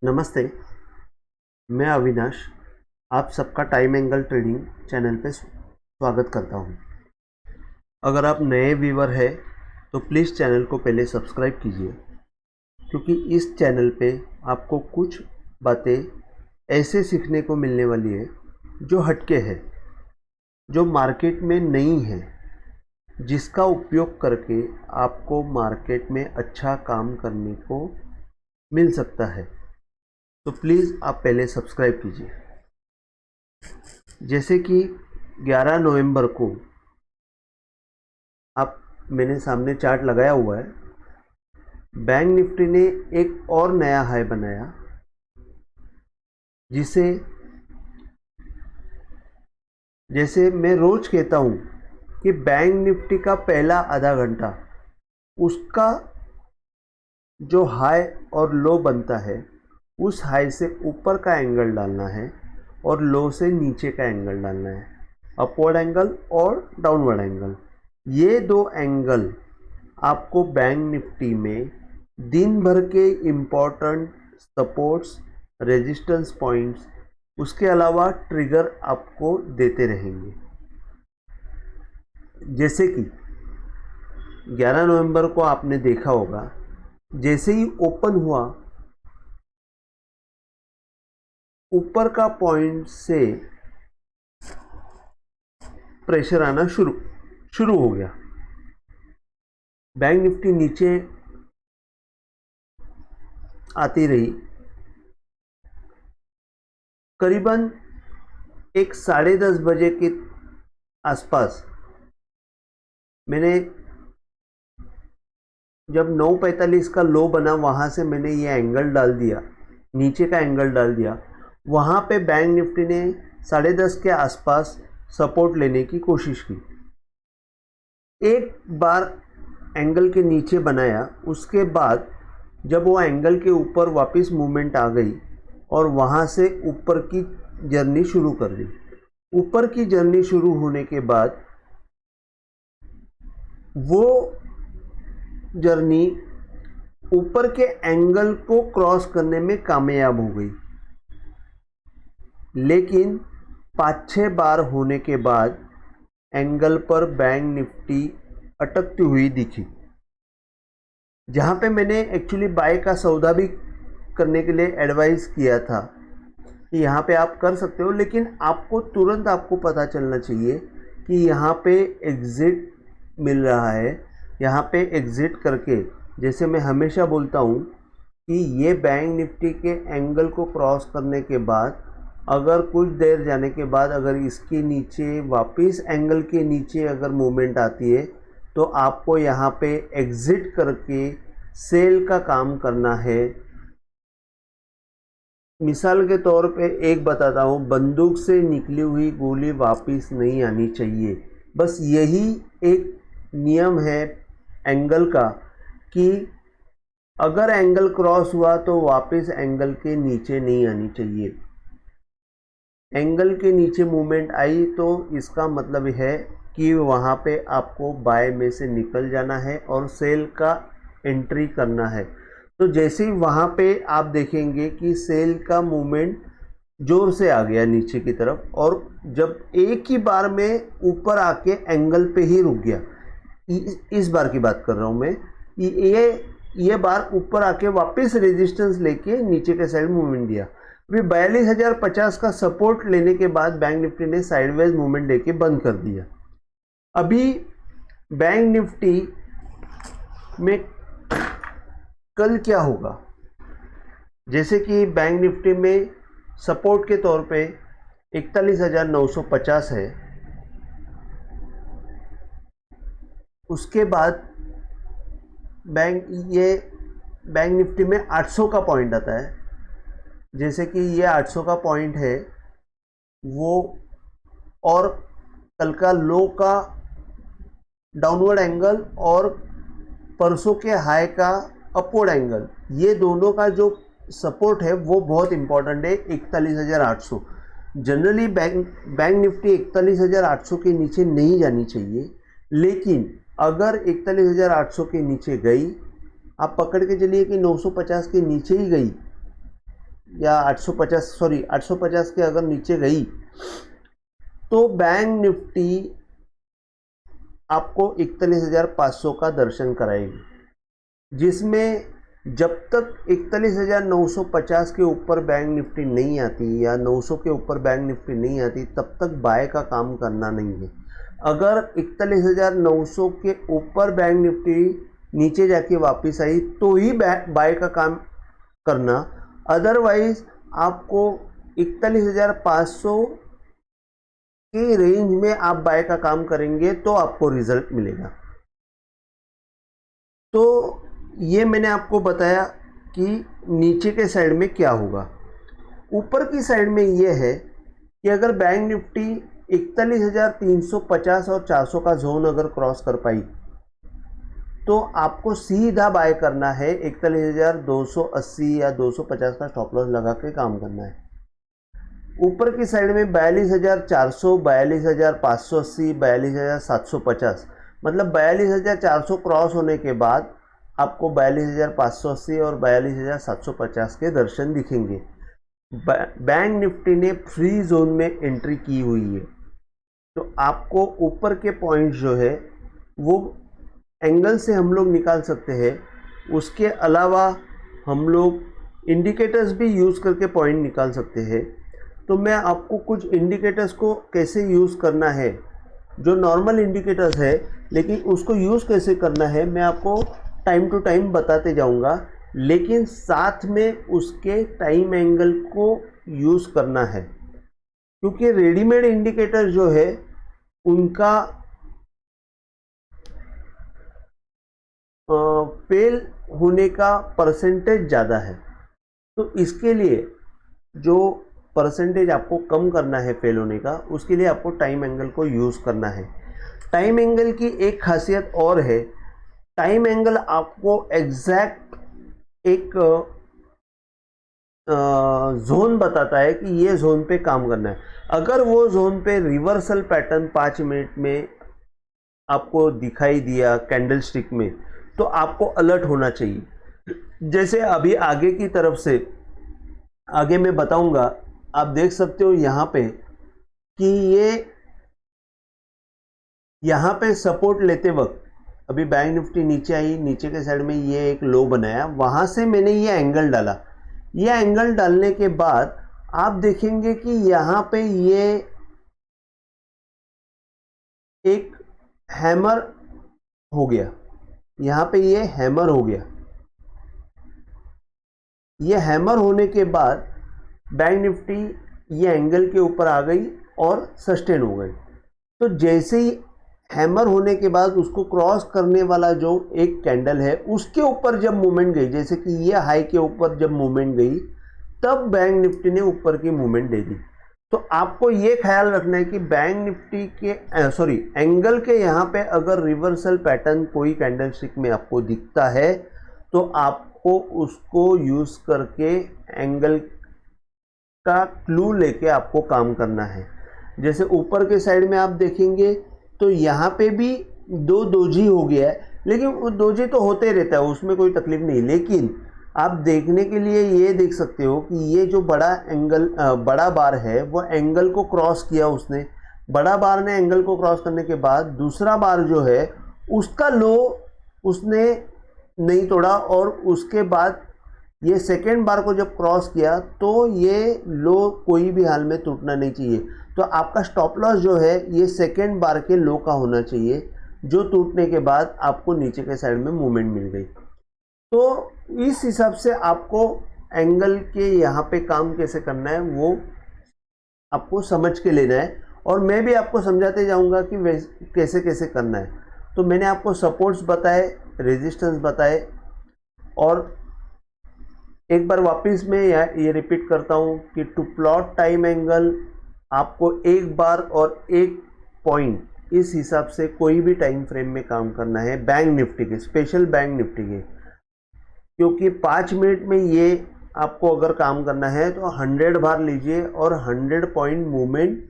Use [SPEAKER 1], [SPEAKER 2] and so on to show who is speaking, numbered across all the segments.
[SPEAKER 1] नमस्ते, मैं अविनाश आप सबका टाइम एंगल ट्रेडिंग चैनल पे स्वागत करता हूँ। अगर आप नए व्यूअर हैं तो प्लीज़ चैनल को पहले सब्सक्राइब कीजिए, क्योंकि इस चैनल पे आपको कुछ बातें ऐसे सीखने को मिलने वाली है जो हटके है, जो मार्केट में नहीं है, जिसका उपयोग करके आपको मार्केट में अच्छा काम करने को मिल सकता है। तो प्लीज़ आप पहले सब्सक्राइब कीजिए। जैसे कि 11 नवंबर को मैंने सामने चार्ट लगाया हुआ है, बैंक निफ्टी ने एक और नया हाई बनाया, जिसे जैसे मैं रोज कहता हूं कि बैंक निफ्टी का पहला आधा घंटा उसका जो हाई और लो बनता है उस हाई से ऊपर का एंगल डालना है और लो से नीचे का एंगल डालना है, अपवर्ड एंगल और डाउनवर्ड एंगल। ये दो एंगल आपको बैंक निफ्टी में दिन भर के इम्पोर्टेंट सपोर्ट्स, रेजिस्टेंस पॉइंट्स, उसके अलावा ट्रिगर आपको देते रहेंगे। जैसे कि 11 नवंबर को आपने देखा होगा, जैसे ही ओपन हुआ ऊपर का पॉइंट से प्रेशर आना शुरू हो गया। बैंक निफ्टी नीचे आती रही, करीबन 10:30 बजे के आसपास मैंने जब 9:45 का लो बना, वहां से मैंने ये एंगल डाल दिया, नीचे का एंगल डाल दिया। वहां पे बैंक निफ्टी ने 10:30 के आसपास सपोर्ट लेने की कोशिश की। एक बार एंगल के नीचे बनाया, उसके बाद जब वो एंगल के ऊपर वापस मूवमेंट आ गई और वहाँ से ऊपर की जर्नी शुरू कर दी। ऊपर की जर्नी शुरू होने के बाद वो जर्नी ऊपर के एंगल को क्रॉस करने में कामयाब हो गई, लेकिन 5-6 बार होने के बाद एंगल पर बैंक निफ्टी अटकती हुई दिखी, जहां पे मैंने एक्चुअली बाय का सौदा भी करने के लिए एडवाइस किया था कि यहाँ पे आप कर सकते हो, लेकिन आपको तुरंत पता चलना चाहिए कि यहाँ पे एग्ज़िट मिल रहा है। यहाँ पे एग्ज़िट करके, जैसे मैं हमेशा बोलता हूँ कि ये बैंक निफ्टी के एंगल को क्रॉस करने के बाद अगर कुछ देर जाने के बाद अगर इसके नीचे वापस एंगल के नीचे अगर मूवमेंट आती है तो आपको यहाँ पे एग्ज़िट करके सेल का काम करना है। मिसाल के तौर पे एक बताता हूँ, बंदूक से निकली हुई गोली वापस नहीं आनी चाहिए। बस यही एक नियम है एंगल का कि अगर एंगल क्रॉस हुआ तो वापस एंगल के नीचे नहीं आनी चाहिए। एंगल के नीचे मूवमेंट आई तो इसका मतलब है कि वहाँ पे आपको बाय में से निकल जाना है और सेल का एंट्री करना है। तो जैसे ही वहाँ पे आप देखेंगे कि सेल का मूवमेंट जोर से आ गया नीचे की तरफ, और जब एक ही बार में ऊपर आके एंगल पे ही रुक गया, इस बार की बात कर रहा हूँ मैं, ये बार ऊपर आके वापस रेजिस्टेंस लेके नीचे के साइड मूवमेंट दिया। अभी 42,050 का सपोर्ट लेने के बाद बैंक निफ्टी ने साइडवेज मूवमेंट देके बंद कर दिया। अभी बैंक निफ्टी में कल क्या होगा, जैसे कि बैंक निफ्टी में सपोर्ट के तौर पे 41,950 है, उसके बाद बैंक निफ्टी में 800 का पॉइंट आता है। जैसे कि ये 800 का पॉइंट है वो, और कल का लो का डाउनवर्ड एंगल और परसों के हाई का अपवर्ड एंगल, ये दोनों का जो सपोर्ट है वो बहुत इंपॉर्टेंट है। 41,800 जनरली बैंक निफ्टी 41,800 के नीचे नहीं जानी चाहिए, लेकिन अगर 41,800 के नीचे गई, आप पकड़ के चलिए कि 950 के नीचे ही गई, या 850 सॉरी 850 के अगर नीचे गई तो बैंक निफ्टी आपको 41,500 का दर्शन कराएगी, जिसमें जब तक 41,950 के ऊपर बैंक निफ्टी नहीं आती या 900 के ऊपर बैंक निफ्टी नहीं आती तब तक बाय का काम करना नहीं है। अगर 41,900 के ऊपर बैंक निफ्टी नीचे जाके वापस आई तो ही बाय का काम करना, अदरवाइज आपको 41,500 के रेंज में आप बाय का काम करेंगे तो आपको रिजल्ट मिलेगा। तो ये मैंने आपको बताया कि नीचे के साइड में क्या होगा। ऊपर की साइड में ये है कि अगर बैंक निफ्टी 41,350 और 400 का जोन अगर क्रॉस कर पाई तो आपको सीधा बाय करना है, 41,280 या 250 का स्टॉप लॉस लगा के काम करना है। ऊपर की साइड में 42,400, 42,580, 42,750, मतलब 42,400 क्रॉस होने के बाद आपको 42,580 और 42,750 के दर्शन दिखेंगे। बैंक निफ्टी ने फ्री जोन में एंट्री की हुई है, तो आपको ऊपर के पॉइंट जो है वो एंगल से हम लोग निकाल सकते हैं। उसके अलावा हम लोग इंडिकेटर्स भी यूज़ करके पॉइंट निकाल सकते हैं। तो मैं आपको कुछ इंडिकेटर्स को कैसे यूज़ करना है, जो नॉर्मल इंडिकेटर्स है लेकिन उसको यूज़ कैसे करना है मैं आपको टाइम टू टाइम बताते जाऊंगा, लेकिन साथ में उसके टाइम एंगल को यूज़ करना है, क्योंकि रेडीमेड इंडिकेटर जो है उनका फेल होने का परसेंटेज ज़्यादा है। तो इसके लिए जो परसेंटेज आपको कम करना है फेल होने का, उसके लिए आपको टाइम एंगल को यूज़ करना है। टाइम एंगल की एक खासियत और है, टाइम एंगल आपको एग्जैक्ट एक जोन बताता है कि ये जोन पे काम करना है। अगर वो जोन पे रिवर्सल पैटर्न 5 मिनट में आपको दिखाई दिया कैंडल स्टिक में, तो आपको अलर्ट होना चाहिए। जैसे अभी आगे की तरफ से आगे मैं बताऊंगा, आप देख सकते हो यहाँ पे कि ये यहाँ पे सपोर्ट लेते वक्त अभी बैंक निफ्टी नीचे आई, नीचे के साइड में ये एक लो बनाया, वहां से मैंने ये एंगल डाला। ये एंगल डालने के बाद आप देखेंगे कि यहाँ पे ये एक हैमर हो गया, यहाँ पे ये हैमर हो गया। ये हैमर होने के बाद बैंक निफ्टी ये एंगल के ऊपर आ गई और सस्टेन हो गई। तो जैसे ही हैमर होने के बाद उसको क्रॉस करने वाला जो एक कैंडल है उसके ऊपर जब मूवमेंट गई, जैसे कि ये हाई के ऊपर जब मूवमेंट गई, तब बैंक निफ्टी ने ऊपर की मूवमेंट दे दी। तो आपको ये ख्याल रखना है कि बैंक निफ्टी के एंगल के यहाँ पे अगर रिवर्सल पैटर्न कोई कैंडल स्टिक में आपको दिखता है तो आपको उसको यूज़ करके एंगल का क्लू लेके आपको काम करना है। जैसे ऊपर के साइड में आप देखेंगे तो यहाँ पे भी दो दोजी हो गया है, लेकिन वो दोजी तो होते रहता है, उसमें कोई तकलीफ नहीं। लेकिन आप देखने के लिए ये देख सकते हो कि ये जो बड़ा बार है वो एंगल को क्रॉस किया उसने। बड़ा बार ने एंगल को क्रॉस करने के बाद दूसरा बार जो है उसका लो उसने नहीं तोड़ा, और उसके बाद ये सेकेंड बार को जब क्रॉस किया तो ये लो कोई भी हाल में टूटना नहीं चाहिए। तो आपका स्टॉप लॉस जो है ये सेकेंड बार के लो का होना चाहिए, जो टूटने के बाद आपको नीचे के साइड में मूवमेंट मिल गई। तो इस हिसाब से आपको एंगल के यहाँ पे काम कैसे करना है वो आपको समझ के लेना है, और मैं भी आपको समझाते जाऊँगा कि कैसे कैसे करना है। तो मैंने आपको सपोर्ट्स बताए, रेजिस्टेंस बताए, और एक बार वापस मैं ये रिपीट करता हूँ कि टू प्लॉट टाइम एंगल आपको एक बार और एक पॉइंट इस हिसाब से कोई भी टाइम फ्रेम में काम करना है, बैंक निफ्टी के, स्पेशल बैंक निफ्टी के, क्योंकि 5 मिनट में ये आपको अगर काम करना है तो 100 बार लीजिए और 100 पॉइंट मूवमेंट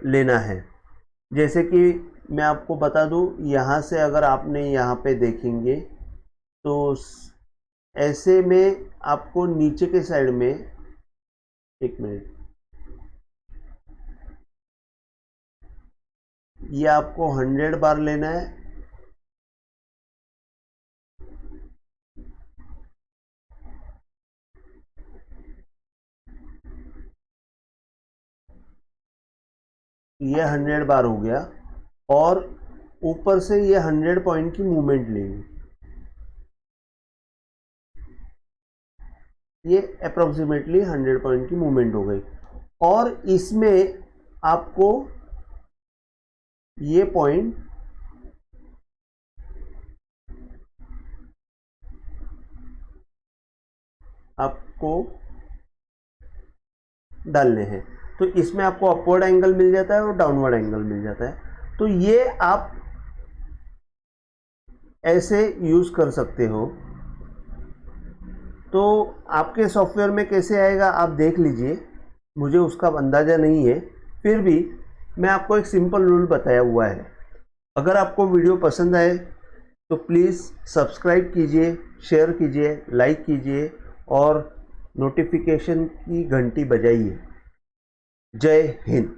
[SPEAKER 1] लेना है। जैसे कि मैं आपको बता दूं, यहाँ से अगर आपने यहाँ पे देखेंगे तो ऐसे में आपको नीचे के साइड में, एक मिनट, ये आपको 100 बार लेना है। ये 100 बार हो गया और ऊपर से ये 100 पॉइंट की मूवमेंट लेंगे। ये अप्रोक्सीमेटली 100 पॉइंट की मूवमेंट हो गई और इसमें आपको ये पॉइंट आपको डालने हैं। तो इसमें आपको अपवर्ड एंगल मिल जाता है और डाउनवर्ड एंगल मिल जाता है। तो ये आप ऐसे यूज कर सकते हो। तो आपके सॉफ्टवेयर में कैसे आएगा आप देख लीजिए, मुझे उसका अंदाज़ा नहीं है, फिर भी मैं आपको एक सिंपल रूल बताया हुआ है। अगर आपको वीडियो पसंद आए तो प्लीज़ सब्सक्राइब कीजिए, शेयर कीजिए, लाइक कीजिए और नोटिफिकेशन की घंटी बजाइए। जय हिंद।